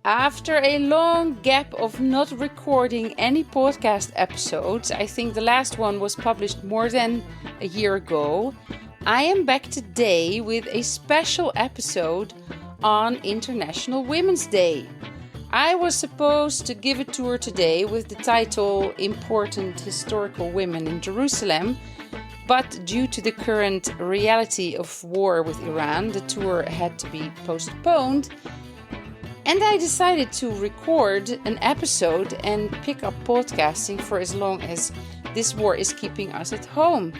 After a long gap of not recording any podcast episodes, I think the last one was published more than a year ago, I am back today with a special episode on International Women's Day. I was supposed to give a tour today with the title Important Historical Women in Jerusalem, but due to the current reality of war with Iran, the tour had to be postponed. And I decided to record an episode and pick up podcasting for as long as this war is keeping us at home.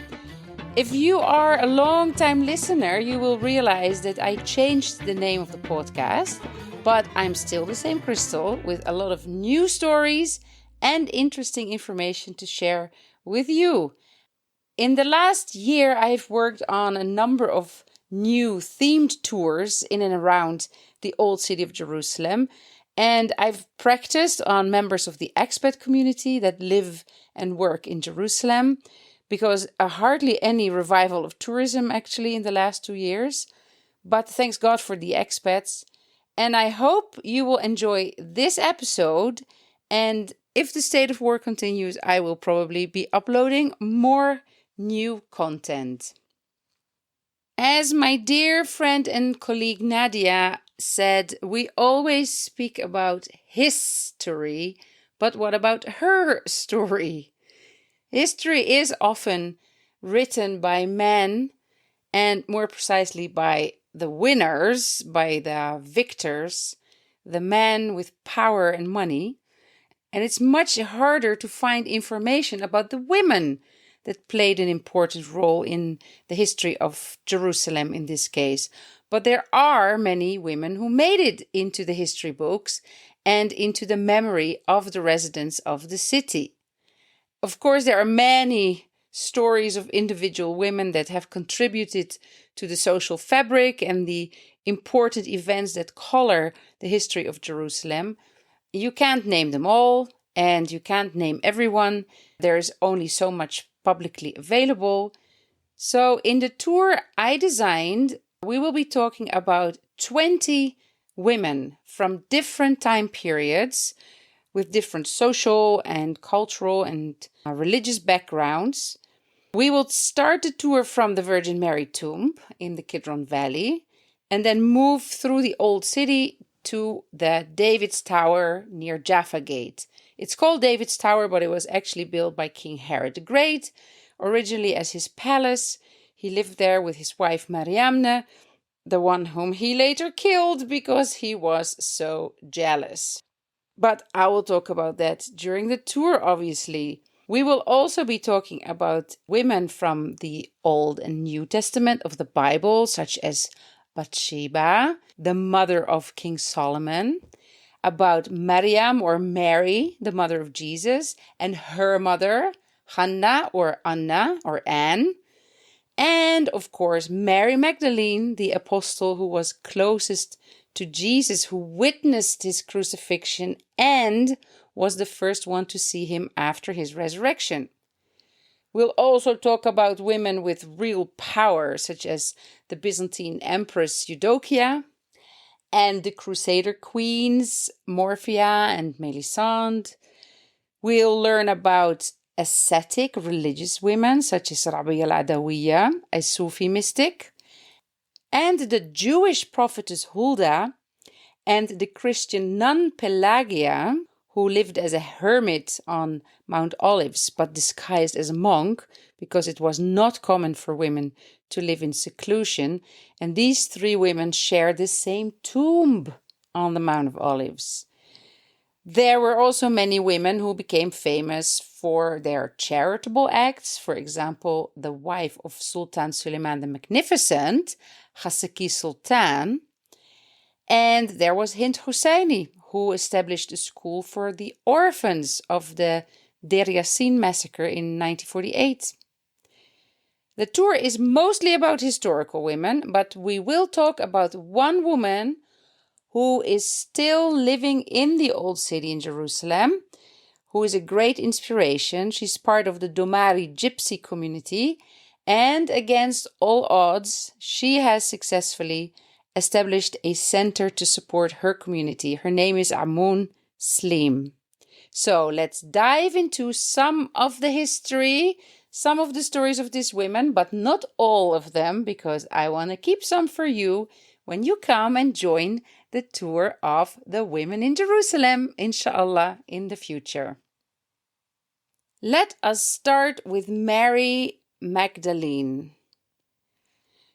If you are a long-time listener, you will realize that I changed the name of the podcast, but I'm still the same Crystal with a lot of new stories and interesting information to share with you. In the last year, I've worked on a number of new themed tours in and around the old city of Jerusalem, and I've practiced on members of the expat community that live and work in Jerusalem, because hardly any revival of tourism actually in the last 2 years, but thanks God for the expats. And I hope you will enjoy this episode, and if the state of war continues, I will probably be uploading more new content. As my dear friend and colleague Nadia said, we always speak about history, but what about her story? History is often written by men, and more precisely by the winners, by the victors, the men with power and money. And it's much harder to find information about the women that played an important role in the history of Jerusalem in this case. But there are many women who made it into the history books and into the memory of the residents of the city. Of course, there are many stories of individual women that have contributed to the social fabric and the important events that color the history of Jerusalem. You can't name them all, and you can't name everyone. There is only so much publicly available. So in the tour I designed, we will be talking about 20 women from different time periods with different social and cultural and religious backgrounds. We will start the tour from the Virgin Mary tomb in the Kidron Valley and then move through the old city to the David's Tower near Jaffa Gate. It's called David's Tower, but it was actually built by King Herod the Great, originally as his palace. He lived there with his wife Mariamne, the one whom he later killed because he was so jealous. But I will talk about that during the tour, obviously. We will also be talking about women from the Old and New Testament of the Bible, such as Bathsheba, the mother of King Solomon, about Maryam or Mary, the mother of Jesus, and her mother, Hannah or Anna or Anne, and of course Mary Magdalene, the apostle who was closest to Jesus, who witnessed his crucifixion and was the first one to see him after his resurrection. We'll also talk about women with real power, such as the Byzantine Empress Eudocia, and the Crusader queens, Morphia and Melisende. We'll learn about ascetic religious women, such as Rabia al Adawiya, a Sufi mystic, and the Jewish prophetess Hulda, and the Christian nun Pelagia, who lived as a hermit on Mount Olives, but disguised as a monk, because it was not common for women to live in seclusion, and these three women share the same tomb on the Mount of Olives. There were also many women who became famous for their charitable acts. For example, the wife of Sultan Suleiman the Magnificent, Khassaki Sultan. And there was Hind al Husseini, who established a school for the orphans of the Deir Yassin massacre in 1948. The tour is mostly about historical women, but we will talk about one woman who is still living in the old city in Jerusalem, who is a great inspiration. She's part of the Domari gypsy community, and against all odds, she has successfully established a center to support her community. Her name is Amun Slim. So let's dive into some of the history, some of the stories of these women, but not all of them, because I want to keep some for you when you come and join the tour of the women in Jerusalem, inshallah, in the future. Let us start with Mary Magdalene.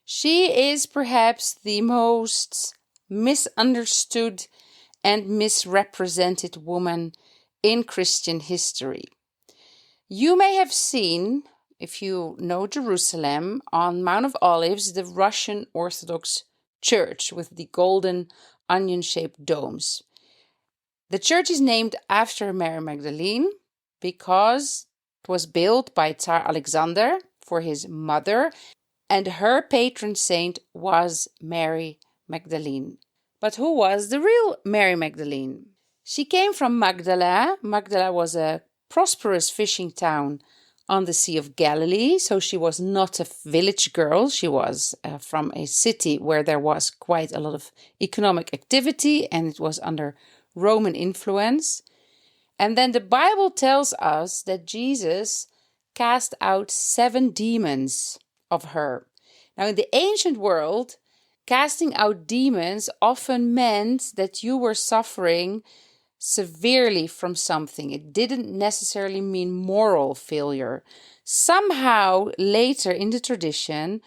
She is perhaps the most misunderstood and misrepresented woman in Christian history. You may have seen, if you know Jerusalem, on Mount of Olives, the Russian Orthodox Church with the golden onion-shaped domes. The church is named after Mary Magdalene because it was built by Tsar Alexander for his mother, and her patron saint was Mary Magdalene. But who was the real Mary Magdalene? She came from Magdala. Magdala was a prosperous fishing town on the Sea of Galilee, so she was not a village girl. She was from a city where there was quite a lot of economic activity, and it was under Roman influence. And then the Bible tells us that Jesus cast out 7 demons of her. Now, in the ancient world, casting out demons often meant that you were suffering severely from something. It didn't necessarily mean moral failure. Somehow, later in the tradition,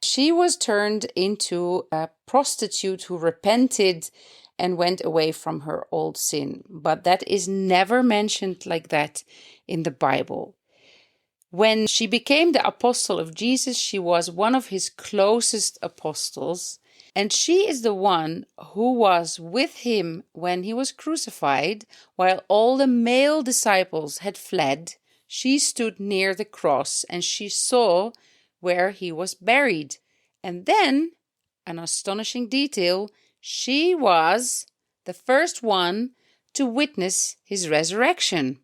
she was turned into a prostitute who repented and went away from her old sin. But that is never mentioned like that in the Bible. When she became the apostle of Jesus, she was one of his closest apostles. And she is the one who was with him when he was crucified, while all the male disciples had fled. She stood near the cross and she saw where he was buried. And then, an astonishing detail, she was the first one to witness his resurrection.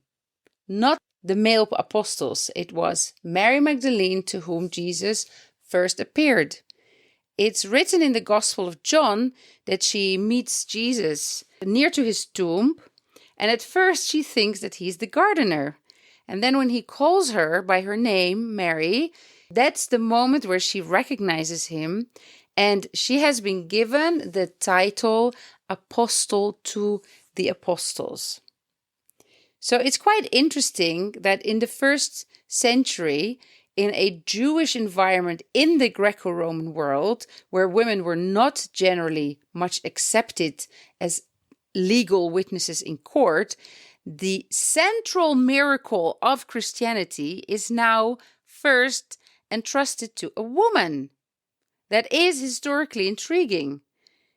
Not the male apostles, it was Mary Magdalene to whom Jesus first appeared. It's written in the Gospel of John that she meets Jesus near to his tomb, and at first she thinks that he's the gardener. And then when he calls her by her name, Mary, that's the moment where she recognizes him, and she has been given the title Apostle to the Apostles. So it's quite interesting that in the first century, in a Jewish environment in the Greco-Roman world, where women were not generally much accepted as legal witnesses in court, the central miracle of Christianity is now first entrusted to a woman. That is historically intriguing.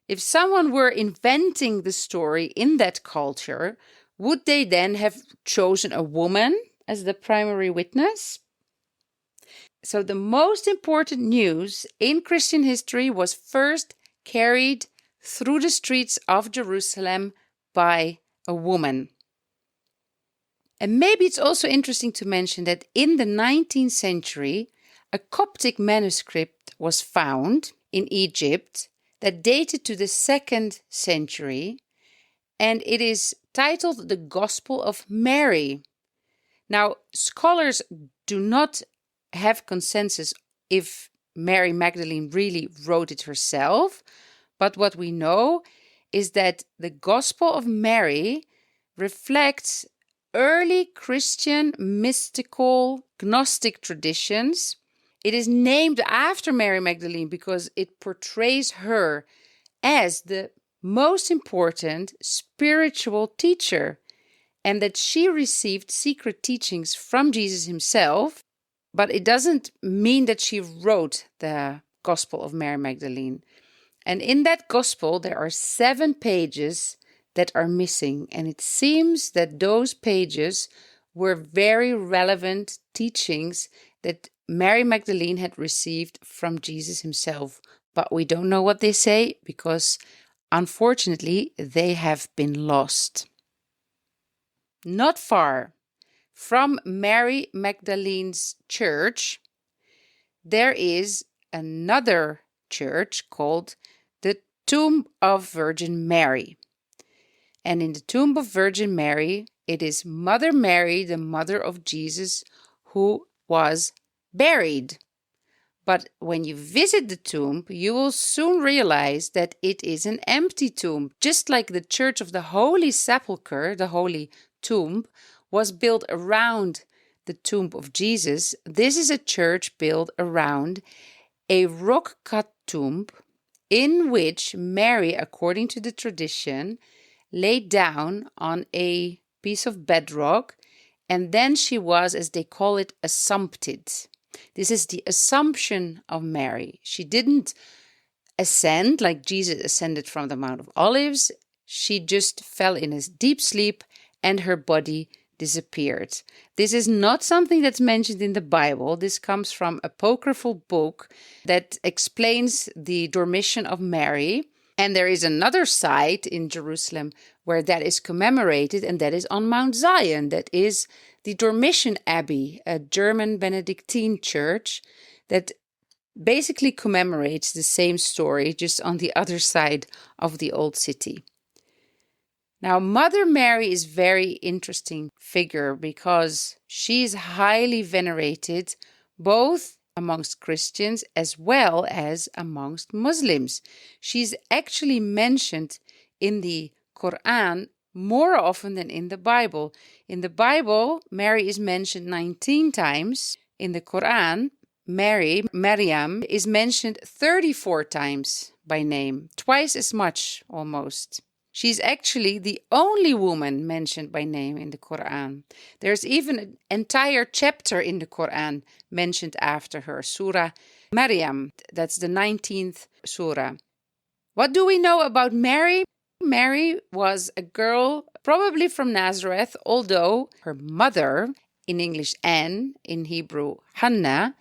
If someone were inventing the story in that culture, would they then have chosen a woman as the primary witness? So the most important news in Christian history was first carried through the streets of Jerusalem by a woman. And maybe it's also interesting to mention that in the 19th century, a Coptic manuscript was found in Egypt that dated to the 2nd century, and it is titled The Gospel of Mary. Now, scholars do not have consensus if Mary Magdalene really wrote it herself, but what we know is that the Gospel of Mary reflects early Christian mystical Gnostic traditions. It is named after Mary Magdalene because it portrays her as the most important spiritual teacher, and that she received secret teachings from Jesus himself. But it doesn't mean that she wrote the Gospel of Mary Magdalene. And in that Gospel, there are 7 pages that are missing. And it seems that those pages were very relevant teachings that Mary Magdalene had received from Jesus himself. But we don't know what they say because, unfortunately, they have been lost. Not far from Mary Magdalene's church, there is another church called the tomb of Virgin Mary. And in the tomb of Virgin Mary, it is Mother Mary, the mother of Jesus, who was buried. But when you visit the tomb, you will soon realize that it is an empty tomb. Just like the Church of the Holy Sepulchre, the Holy Tomb, was built around the tomb of Jesus, this is a church built around a rock-cut tomb in which Mary, according to the tradition, laid down on a piece of bedrock, and then she was, as they call it, assumpted. This is the assumption of Mary. She didn't ascend like Jesus ascended from the Mount of Olives. She just fell in a deep sleep and her body disappeared. This is not something that's mentioned in the Bible. This comes from an apocryphal book that explains the dormition of Mary. And there is another site in Jerusalem where that is commemorated, and that is on Mount Zion. That is the Dormition Abbey, a German Benedictine church that basically commemorates the same story, just on the other side of the old city. Now, Mother Mary is a very interesting figure because she is highly venerated both amongst Christians as well as amongst Muslims. She's actually mentioned in the Quran more often than in the Bible. In the Bible, Mary is mentioned 19 times. In the Quran, Maryam, is mentioned 34 times by name, twice as much almost. She's actually the only woman mentioned by name in the Quran. There's even an entire chapter in the Quran mentioned after her, Surah Maryam. That's the 19th surah. What do we know about Mary? Mary was a girl probably from Nazareth, although her mother, in English Anne, in Hebrew Hannah,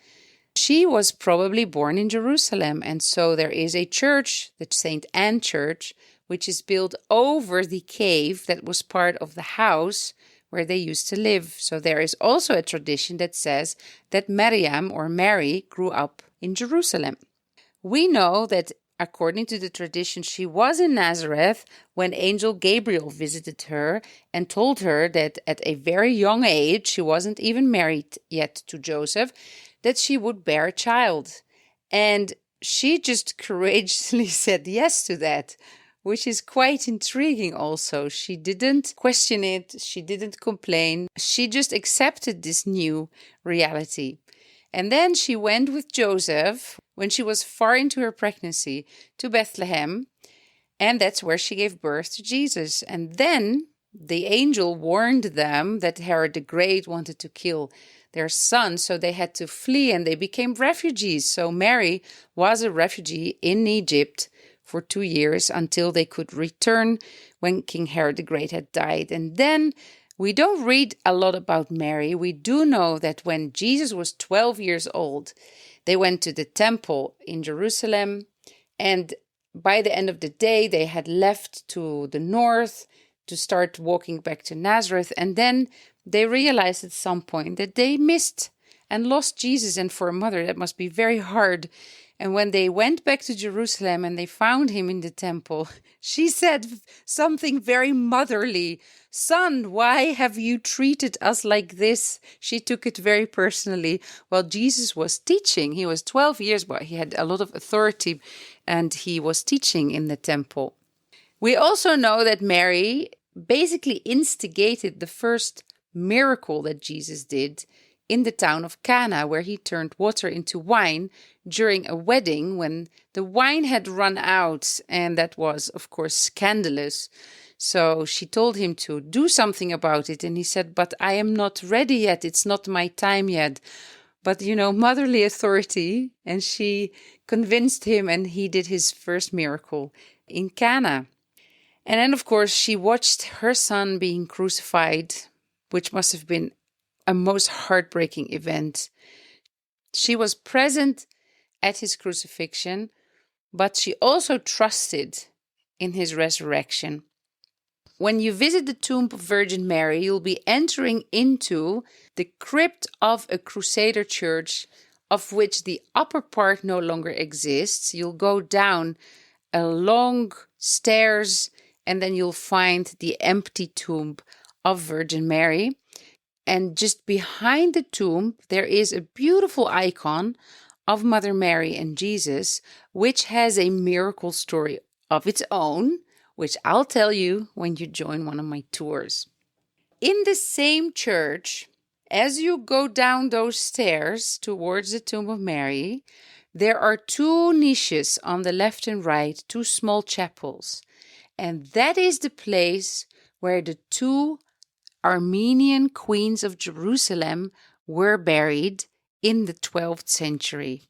she was probably born in Jerusalem. And so there is a church, the St. Anne Church, which is built over the cave that was part of the house where they used to live. So there is also a tradition that says that Maryam or Mary grew up in Jerusalem. We know that according to the tradition, she was in Nazareth when Angel Gabriel visited her and told her that at a very young age, she wasn't even married yet to Joseph, that she would bear a child. And she just courageously said yes to that, which is quite intriguing also. She didn't question it. She didn't complain. She just accepted this new reality. And then she went with Joseph, when she was far into her pregnancy, to Bethlehem. And that's where she gave birth to Jesus. And then the angel warned them that Herod the Great wanted to kill their son. So they had to flee and they became refugees. So Mary was a refugee in Egypt for 2 years until they could return when King Herod the Great had died. And then we don't read a lot about Mary. We do know that when Jesus was 12 years old, they went to the temple in Jerusalem. And by the end of the day, they had left to the north to start walking back to Nazareth. And then they realized at some point that they missed and lost Jesus. And for a mother, that must be very hard. And when they went back to Jerusalem and they found him in the temple, she said something very motherly. "Son, why have you treated us like this?" She took it very personally. While Jesus was teaching, he was 12 years, but he had a lot of authority and he was teaching in the temple. We also know that Mary basically instigated the first miracle that Jesus did in the town of Cana, where he turned water into wine during a wedding when the wine had run out. And that was, of course, scandalous. So she told him to do something about it. And he said, "But I am not ready yet. It's not my time yet." But, motherly authority. And she convinced him and he did his first miracle in Cana. And then, of course, she watched her son being crucified, which must have been a most heartbreaking event. She was present at his crucifixion, but she also trusted in his resurrection. When you visit the tomb of Virgin Mary, you'll be entering into the crypt of a Crusader church, of which the upper part no longer exists. You'll go down a long stairs, and then you'll find the empty tomb of Virgin Mary. And just behind the tomb, there is a beautiful icon of Mother Mary and Jesus, which has a miracle story of its own, which I'll tell you when you join one of my tours. In the same church, as you go down those stairs towards the tomb of Mary, there are two niches on the left and right, two small chapels. And that is the place where the two Armenian queens of Jerusalem were buried in the 12th century.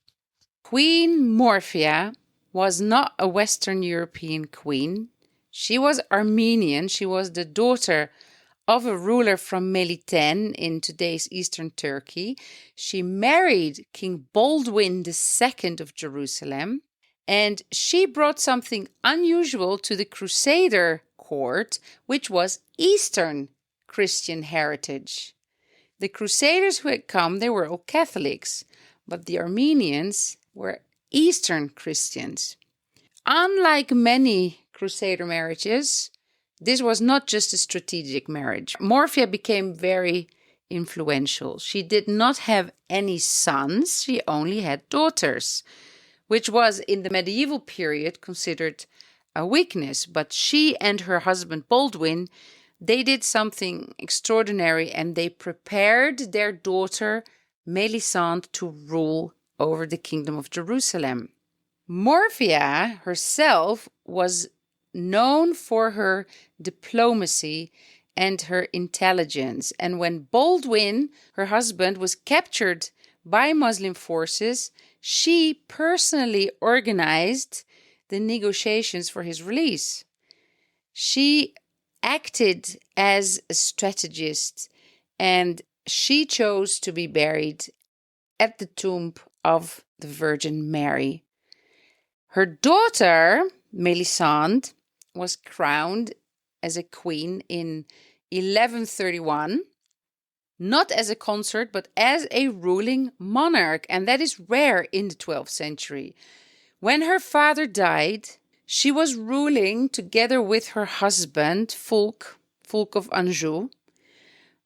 Queen Morphia was not a Western European queen. She was Armenian. She was the daughter of a ruler from Melisende in today's eastern Turkey. She married King Baldwin II of Jerusalem, and she brought something unusual to the Crusader court, which was Eastern Christian heritage. The Crusaders who had come, they were all Catholics, but the Armenians were Eastern Christians. Unlike many Crusader marriages, this was not just a strategic marriage. Morphia became very influential. She did not have any sons, she only had daughters, which was in the medieval period considered a weakness. But she and her husband Baldwin, they did something extraordinary, and they prepared their daughter Melisende to rule over the kingdom of Jerusalem. Morphia herself was known for her diplomacy and her intelligence. And when Baldwin, her husband, was captured by Muslim forces, she personally organized the negotiations for his release. She acted as a strategist, and she chose to be buried at the tomb of the Virgin Mary. Her daughter, Melisende, was crowned as a queen in 1131, not as a consort, but as a ruling monarch, and that is rare in the 12th century. When her father died, she was ruling together with her husband, Fulk of Anjou,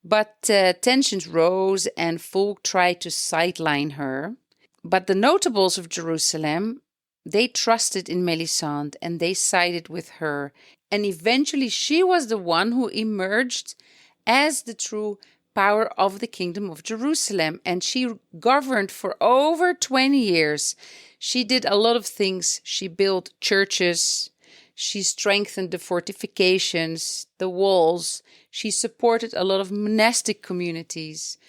but tensions rose and Fulk tried to sideline her. But the notables of Jerusalem, they trusted in Melisende and they sided with her. And eventually she was the one who emerged as the true power of the kingdom of Jerusalem. And she governed for over 20 years. She did a lot of things. She built churches. She strengthened the fortifications, the walls. She supported a lot of monastic communities.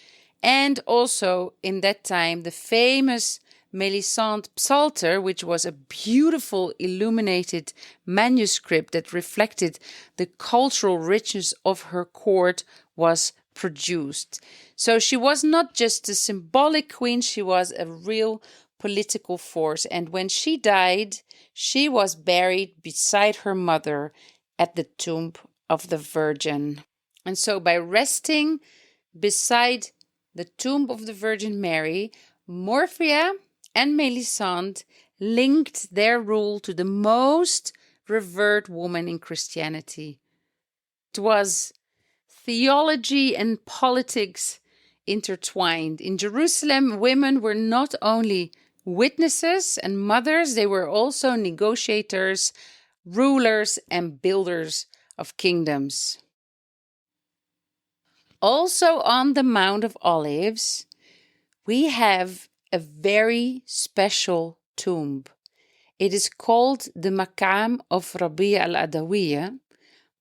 And also in that time, the famous Melisende Psalter, which was a beautiful illuminated manuscript that reflected the cultural richness of her court, was produced. So she was not just a symbolic queen, she was a real political force. And when she died, she was buried beside her mother at the tomb of the Virgin. And so by resting beside the tomb of the Virgin Mary, Morphia and Melisende linked their rule to the most revered woman in Christianity. It was theology and politics intertwined. In Jerusalem, women were not only witnesses and mothers, they were also negotiators, rulers, and builders of kingdoms. Also on the Mount of Olives, we have a very special tomb. It is called the Maqam of Rabia al Adawiya,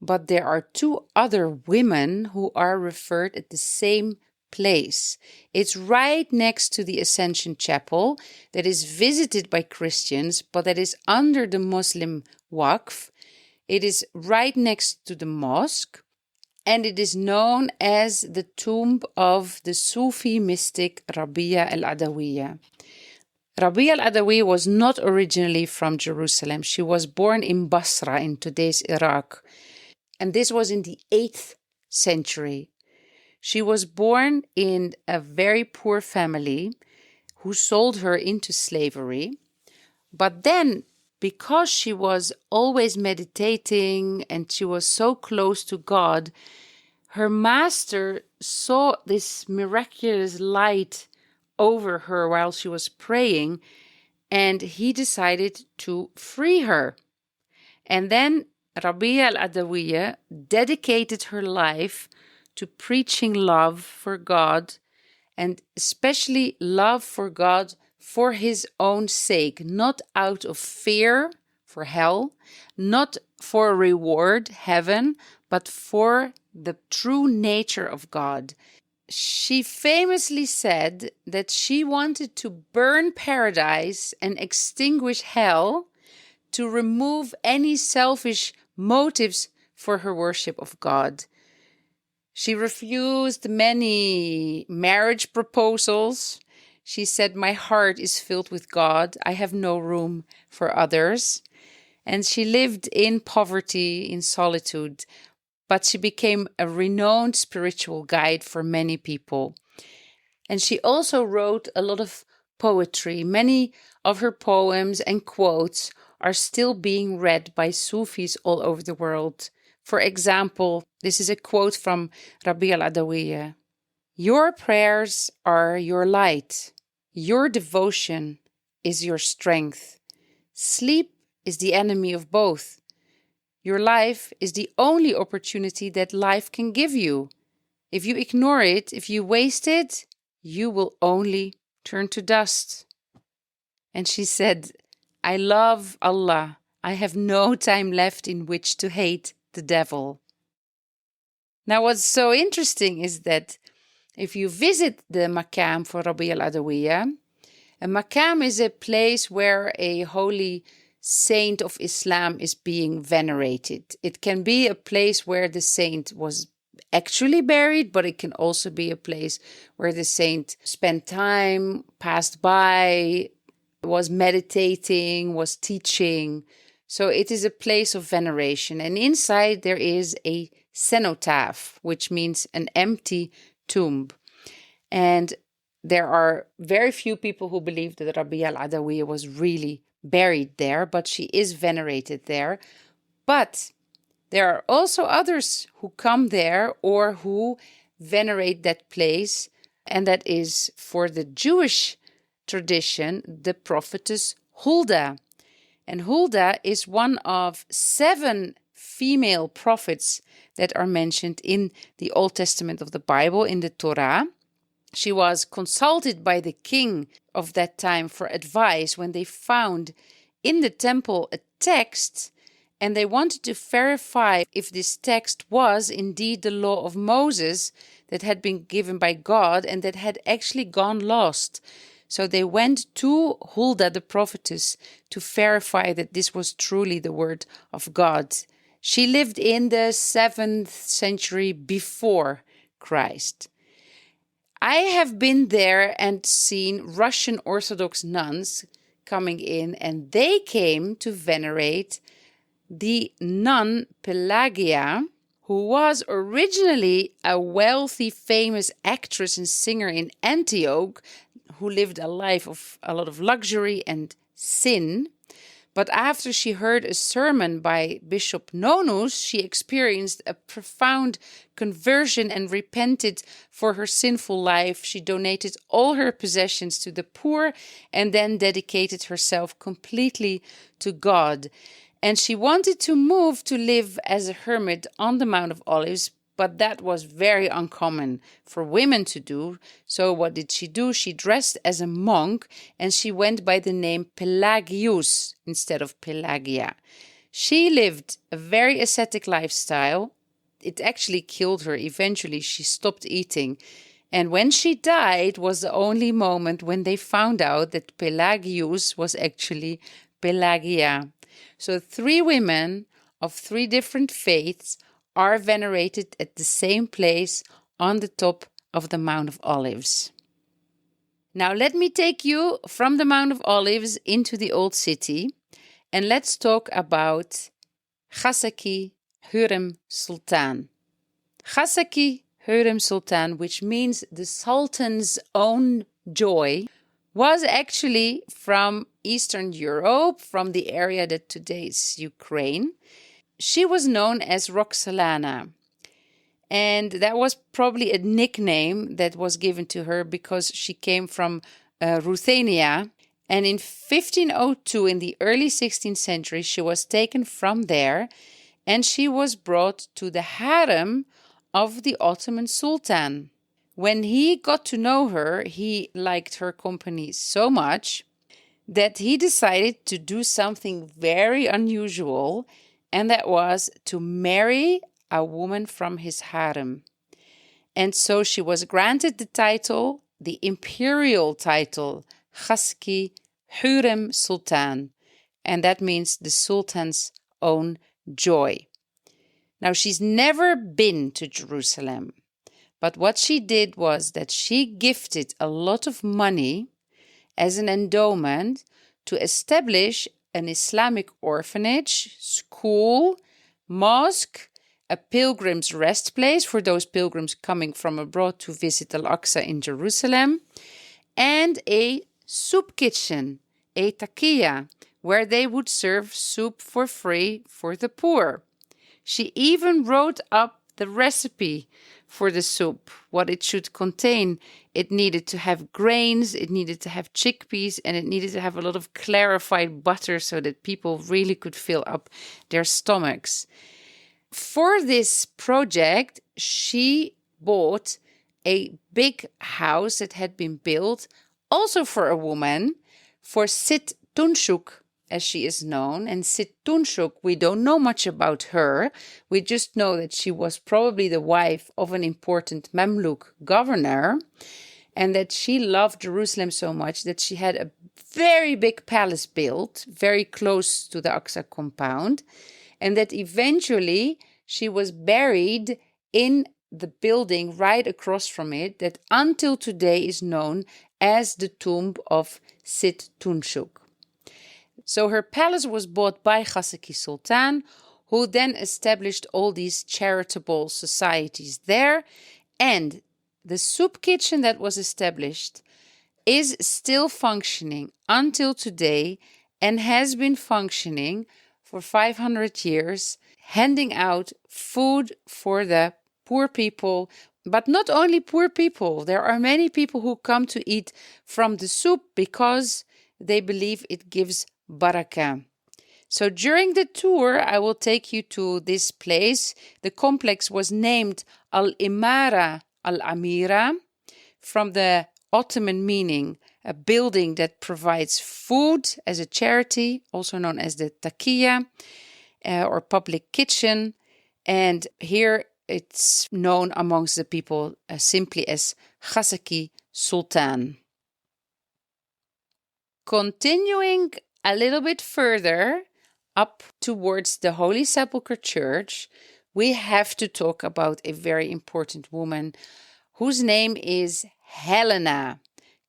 but there are two other women who are referred at the same place. It's right next to the Ascension Chapel that is visited by Christians, but that is under the Muslim Waqf. It is right next to the mosque, and it is known as the tomb of the Sufi mystic Rabia al Adawiya. Rabia al Adawiya was not originally from Jerusalem. She was born in Basra in today's Iraq, and this was in the 8th century. She was born in a very poor family who sold her into slavery. But then because she was always meditating and she was so close to God, her master saw this miraculous light over her while she was praying, and he decided to free her. And then Rabia al Adawiya dedicated her life to preaching love for God, and especially love for God for his own sake, not out of fear for hell, not for a reward, heaven, but for the true nature of God. She famously said that she wanted to burn paradise and extinguish hell to remove any selfish motives for her worship of God. She refused many marriage proposals. She said, "My heart is filled with God. I have no room for others." And she lived in poverty, in solitude, but she became a renowned spiritual guide for many people. And she also wrote a lot of poetry. Many of her poems and quotes are still being read by Sufis all over the world. For example, this is a quote from Rabia al Adawiya. "Your prayers are your light. Your devotion is your strength. Sleep is the enemy of both. Your life is the only opportunity that life can give you. If you ignore it, if you waste it, you will only turn to dust." And she said, "I love Allah. I have no time left in which to hate the devil." Now, what's so interesting is that if you visit the Maqam for Rabia al Adawiya, a Maqam is a place where a holy saint of Islam is being venerated. It can be a place where the saint was actually buried, but it can also be a place where the saint spent time, passed by, was meditating, was teaching. So it is a place of veneration. And inside there is a cenotaph, which means an empty tomb. And there are very few people who believe that Rabia al Adawiya was really buried there, but she is venerated there. But there are also others who come there or who venerate that place, and that is for the Jewish tradition, the prophetess Huldah. And Huldah is one of 7 female prophets that are mentioned in the Old Testament of the Bible, in the Torah. She was consulted by the king of that time for advice when they found in the temple a text, and they wanted to verify if this text was indeed the law of Moses that had been given by God and that had actually gone lost. So they went to Huldah the prophetess to verify that this was truly the word of God. She lived in the 7th century before Christ. I have been there and seen Russian Orthodox nuns coming in, and they came to venerate the nun Pelagia, who was originally a wealthy, famous actress and singer in Antioch, who lived a life of a lot of luxury and sin. But after she heard a sermon by Bishop Nonus, she experienced a profound conversion and repented for her sinful life. She donated all her possessions to the poor and then dedicated herself completely to God. And she wanted to move to live as a hermit on the Mount of Olives, but that was very uncommon for women to do. So what did she do? She dressed as a monk and she went by the name Pelagius instead of Pelagia. She lived a very ascetic lifestyle. It actually killed her. Eventually, she stopped eating. And when she died was the only moment when they found out that Pelagius was actually Pelagia. So 3 women of 3 different faiths are venerated at the same place on the top of the Mount of Olives. Now let me take you from the Mount of Olives into the Old City, and let's talk about Khassaki Hürrem Sultan. Khassaki Hürrem Sultan, which means the Sultan's own joy, was actually from Eastern Europe, from the area that today is Ukraine. She was known as Roxolana. And that was probably a nickname that was given to her because she came from Ruthenia. And in 1502, in the early 16th century, she was taken from there and she was brought to the harem of the Ottoman Sultan. When he got to know her, he liked her company so much that he decided to do something very unusual, and that was to marry a woman from his harem. And so she was granted the title, the imperial title, Khassaki Hürrem Sultan, and that means the Sultan's own joy. Now, she's never been to Jerusalem, but what she did was that she gifted a lot of money as an endowment to establish an Islamic orphanage, school, mosque, a pilgrim's rest place for those pilgrims coming from abroad to visit Al-Aqsa in Jerusalem, and a soup kitchen, a takiya, where they would serve soup for free for the poor. She even wrote up the recipe for the soup, what it should contain. It needed to have grains, it needed to have chickpeas, and it needed to have a lot of clarified butter so that people really could fill up their stomachs. For this project, she bought a big house that had been built, also for a woman, for Sit Tunshuk, as she is known. And Sit Tunshuk, we don't know much about her. We just know that she was probably the wife of an important Mamluk governor, and that she loved Jerusalem so much that she had a very big palace built very close to the Aqsa compound, and that eventually she was buried in the building right across from it that until today is known as the tomb of Sit Tunshuk. So her palace was bought by Khassaki Sultan, who then established all these charitable societies there. And the soup kitchen that was established is still functioning until today and has been functioning for 500 years, handing out food for the poor people. But not only poor people, there are many people who come to eat from the soup because they believe it gives barakah. So during the tour, I will take you to this place. The complex was named Al-Imara Al-Amira, from the Ottoman meaning, a building that provides food as a charity, also known as the takiya or public kitchen. And here it's known amongst the people simply as Khassaki Sultan. Continuing a little bit further up towards the Holy Sepulchre Church, we have to talk about a very important woman whose name is Helena,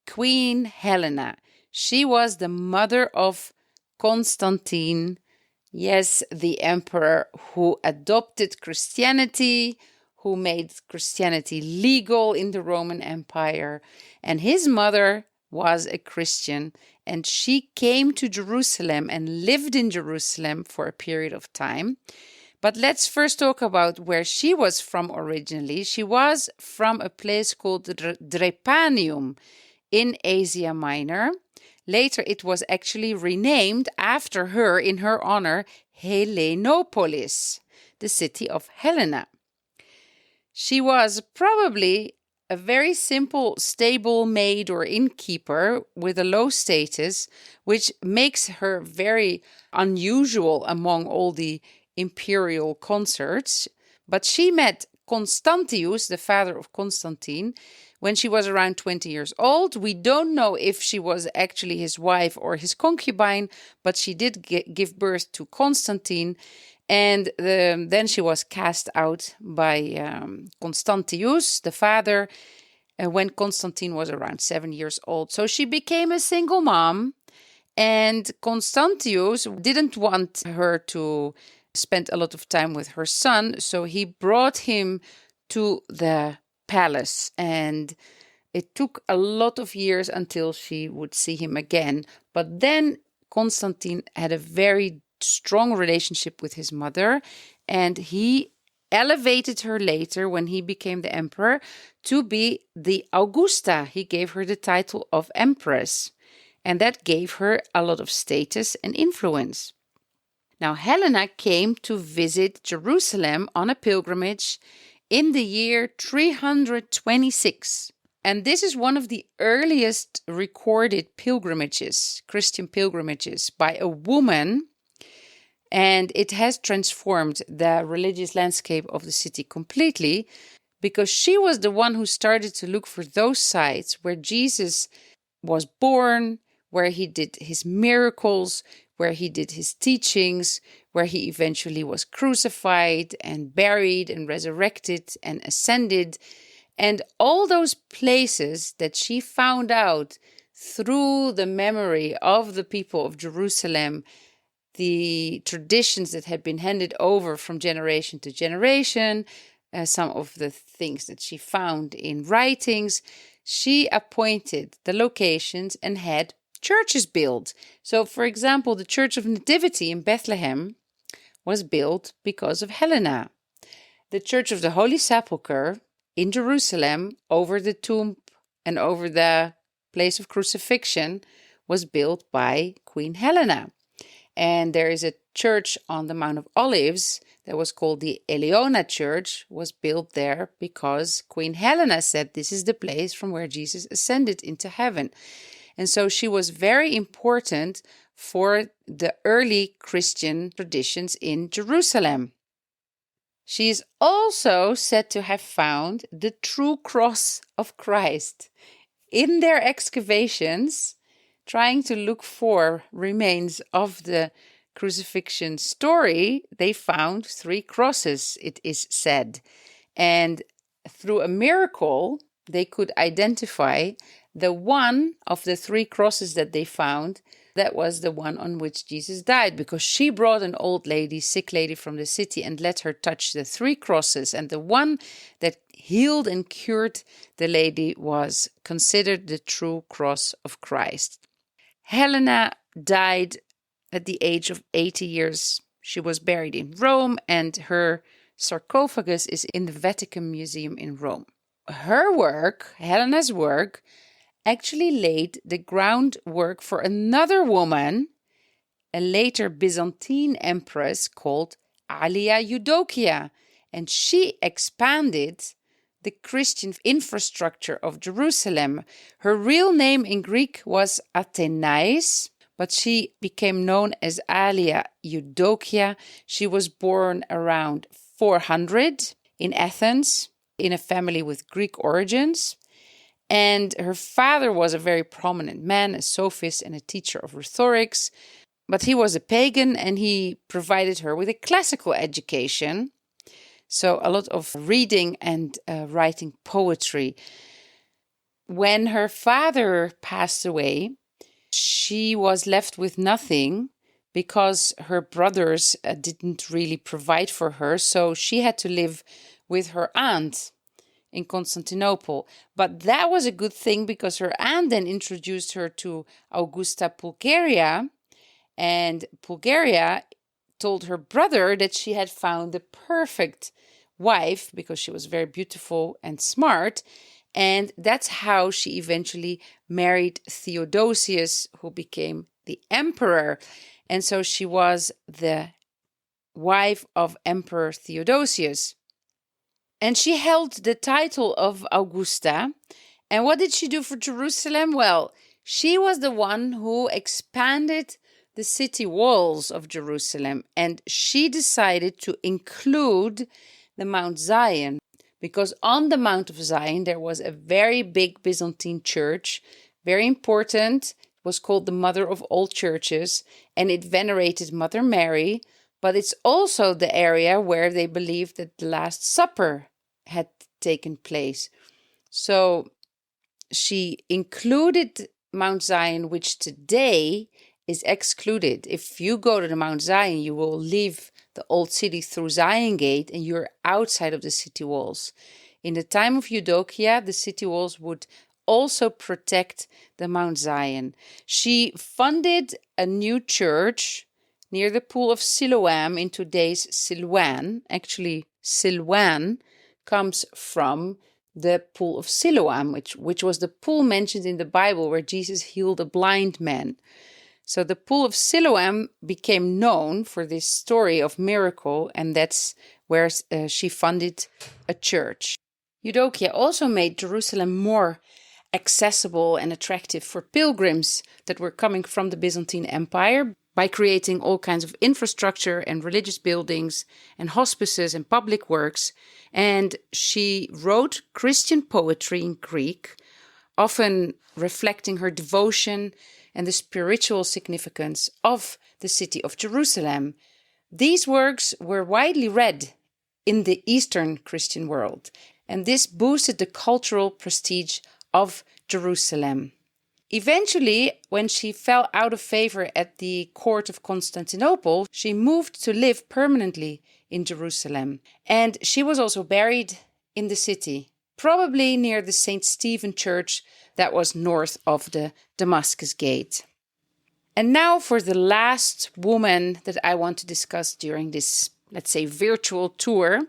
Queen Helena. She was the mother of Constantine, yes, the emperor who adopted Christianity, who made Christianity legal in the Roman Empire. And his mother was a Christian, and she came to Jerusalem and lived in Jerusalem for a period of time. But let's first talk about where she was from originally. She was from a place called Drepanium in Asia Minor. Later, it was actually renamed after her, in her honor, Helenopolis, the city of Helena. She was probably a very simple stable maid or innkeeper with a low status, which makes her very unusual among all the imperial consorts. But she met Constantius, the father of Constantine, when she was around 20 years old. We don't know if she was actually his wife or his concubine, but she did give birth to Constantine. And then she was cast out by Constantius, the father, when Constantine was around 7 years old. So she became a single mom, and Constantius didn't want her to spend a lot of time with her son, so he brought him to the palace. And It took a lot of years until she would see him again. But then Constantine had a very strong relationship with his mother, and he elevated her later when he became the emperor to be the Augusta. He gave her the title of empress, and that gave her a lot of status and influence. Now, Helena came to visit Jerusalem on a pilgrimage in the year 326. And this is one of the earliest recorded pilgrimages, Christian pilgrimages, by a woman. And it has transformed the religious landscape of the city completely, because she was the one who started to look for those sites where Jesus was born, where he did his miracles, where he did his teachings, where he eventually was crucified and buried and resurrected and ascended. And all those places that she found out through the memory of the people of Jerusalem, the traditions that had been handed over from generation to generation, some of the things that she found in writings, she appointed the locations and had churches built. So, for example, the Church of Nativity in Bethlehem was built because of Helena. The Church of the Holy Sepulchre in Jerusalem, over the tomb and over the place of crucifixion, was built by Queen Helena. And there is a church on the Mount of Olives that was called the Eleona Church, was built there because Queen Helena said this is the place from where Jesus ascended into heaven. And so she was very important for the early Christian traditions in Jerusalem. She is also said to have found the true cross of Christ. In their excavations, trying to look for remains of the crucifixion story, they found 3 crosses, it is said. And through a miracle, they could identify the one of the 3 crosses that they found. That was the one on which Jesus died, because she brought an old lady, sick lady from the city, and let her touch the 3 crosses. And the one that healed and cured the lady was considered the true cross of Christ. Helena died at the age of 80 years. She was buried in Rome, and her sarcophagus is in the Vatican Museum in Rome. Her work, Helena's work, actually laid the groundwork for another woman, a later Byzantine empress called Eudocia, and she expanded the Christian infrastructure of Jerusalem. Her real name in Greek was Athenais, but she became known as Eudocia. She was born around 400 in Athens, in a family with Greek origins. And her father was a very prominent man, a sophist and a teacher of rhetorics. But he was a pagan, and he provided her with a classical education. So a lot of reading and writing poetry. When her father passed away, she was left with nothing because her brothers didn't really provide for her. So she had to live with her aunt in Constantinople. But that was a good thing, because her aunt then introduced her to Augusta Pulcheria, and Pulcheria told her brother that she had found the perfect wife because she was very beautiful and smart. And that's how she eventually married Theodosius, who became the emperor. And so she was the wife of Emperor Theodosius. And she held the title of Augusta. And what did she do for Jerusalem? Well, she was the one who expanded the city walls of Jerusalem. And she decided to include the Mount Zion, because on the Mount of Zion there was a very big Byzantine church, very important. It was called the Mother of all churches, and it venerated Mother Mary. But it's also the area where they believed that the Last Supper had taken place. So she included Mount Zion, which today is excluded. If you go to the Mount Zion, you will leave the old city through Zion Gate, and you're outside of the city walls. In the time of Eudocia, the city walls would also protect the Mount Zion. She funded a new church near the pool of Siloam in today's Silwan. Actually, Silwan comes from the pool of Siloam, which was the pool mentioned in the Bible where Jesus healed a blind man. So the pool of Siloam became known for this story of miracle, and that's where she funded a church. Eudocia also made Jerusalem more accessible and attractive for pilgrims that were coming from the Byzantine Empire by creating all kinds of infrastructure and religious buildings and hospices and public works. And she wrote Christian poetry in Greek, often reflecting her devotion and the spiritual significance of the city of Jerusalem. These works were widely read in the Eastern Christian world, and this boosted the cultural prestige of Jerusalem. Eventually, when she fell out of favor at the court of Constantinople, she moved to live permanently in Jerusalem. And she was also buried in the city, probably near the St. Stephen Church that was north of the Damascus Gate. And now for the last woman that I want to discuss during this, let's say, virtual tour.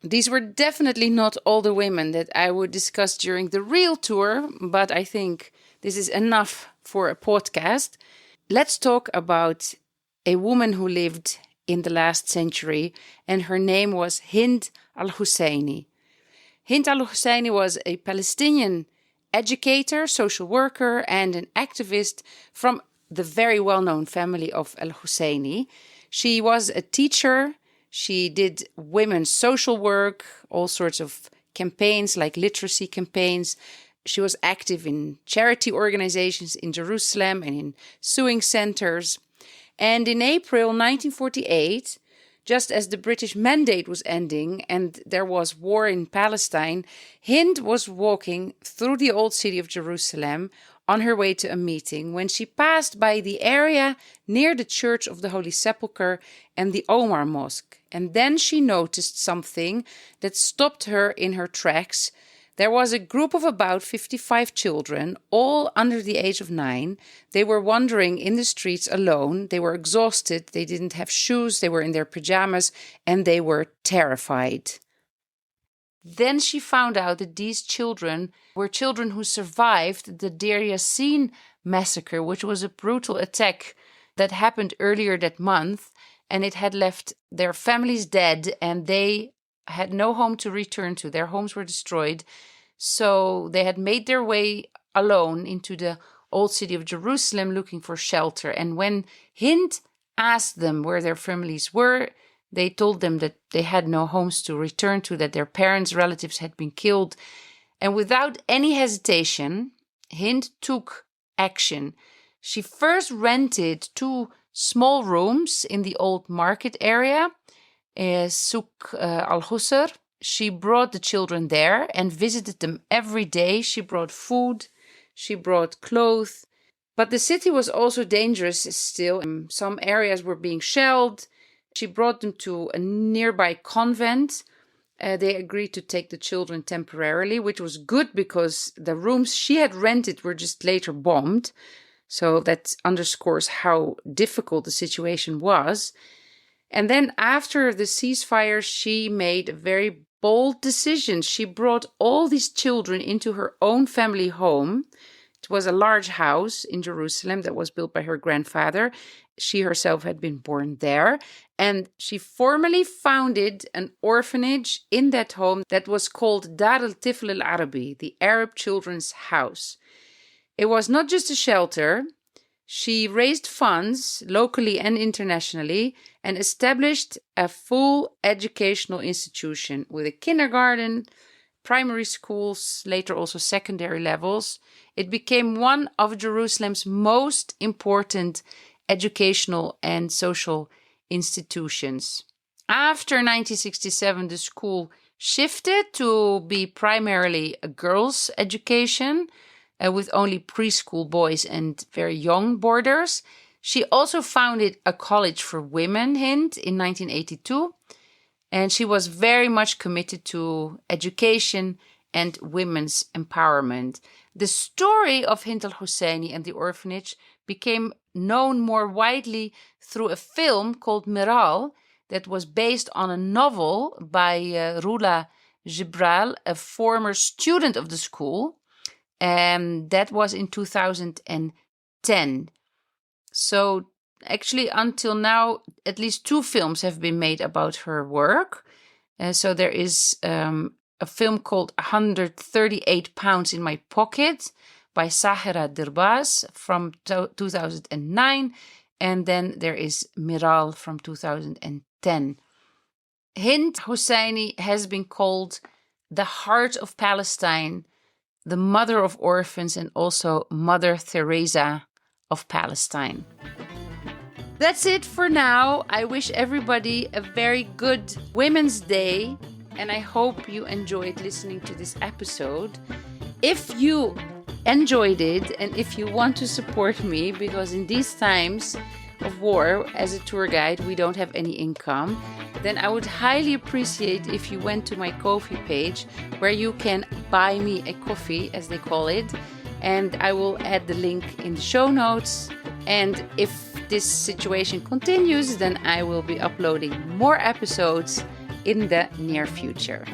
These were definitely not all the women that I would discuss during the real tour, but I think this is enough for a podcast. Let's talk about a woman who lived in the last century, and her name was Hind al Husseini. Hind al Husseini was a Palestinian educator, social worker, and an activist from the very well-known family of al Husseini. She was a teacher. She did women's social work, all sorts of campaigns like literacy campaigns. She was active in charity organizations in Jerusalem and in sewing centers. And in April 1948, just as the British Mandate was ending and there was war in Palestine, Hind was walking through the old city of Jerusalem on her way to a meeting when she passed by the area near the Church of the Holy Sepulchre and the Omar Mosque. And then she noticed something that stopped her in her tracks. There was a group of about 55 children, all under the age of 9. They were wandering in the streets alone. They were exhausted. They didn't have shoes. They were in their pajamas and they were terrified. Then she found out that these children were children who survived the Deir Yassin massacre, which was a brutal attack that happened earlier that month, and it had left their families dead, and they had no home to return to. Their homes were destroyed, so they had made their way alone into the old city of Jerusalem looking for shelter. And when Hind asked them where their families were, they told them that they had no homes to return to, that their parents' relatives had been killed. And without any hesitation, Hind took action. She first rented 2 small rooms in the old market area, Souk al-Husr. She brought the children there and visited them every day. She brought food, she brought clothes. But the city was also dangerous still. Some areas were being shelled. She brought them to a nearby convent. They agreed to take the children temporarily, which was good because the rooms she had rented were just later bombed. So that underscores how difficult the situation was. And then after the ceasefire, she made a very bold decision. She brought all these children into her own family home. It was a large house in Jerusalem that was built by her grandfather. She herself had been born there. And she formally founded an orphanage in that home that was called Dar al-Tifl al-Arabi, the Arab Children's House. It was not just a shelter. She raised funds locally and internationally and established a full educational institution with a kindergarten, primary schools, later also secondary levels. It became one of Jerusalem's most important educational and social institutions. After 1967, the school shifted to be primarily a girls' education, with only preschool boys and very young boarders. She also founded a college for women, Hind, in 1982. And she was very much committed to education and women's empowerment. The story of Hind al Husseini and the orphanage became known more widely through a film called Miral that was based on a novel by Rula Gibral, a former student of the school. And that was in 2010. So actually, until now, at least 2 films have been made about her work. So there is a film called 138 Pounds in My Pocket by Sahira Dirbas from 2009. And then there is Miral from 2010. Hind Husseini has been called the heart of Palestine, the mother of orphans, and also Mother Teresa of Palestine. That's it for now. I wish everybody a very good Women's Day, and I hope you enjoyed listening to this episode. If you enjoyed it and if you want to support me, because in these times of war, as a tour guide, we don't have any income, then I would highly appreciate if you went to my Ko-fi page where you can buy me a coffee, as they call it, and I will add the link in the show notes. And if this situation continues, then I will be uploading more episodes in the near future.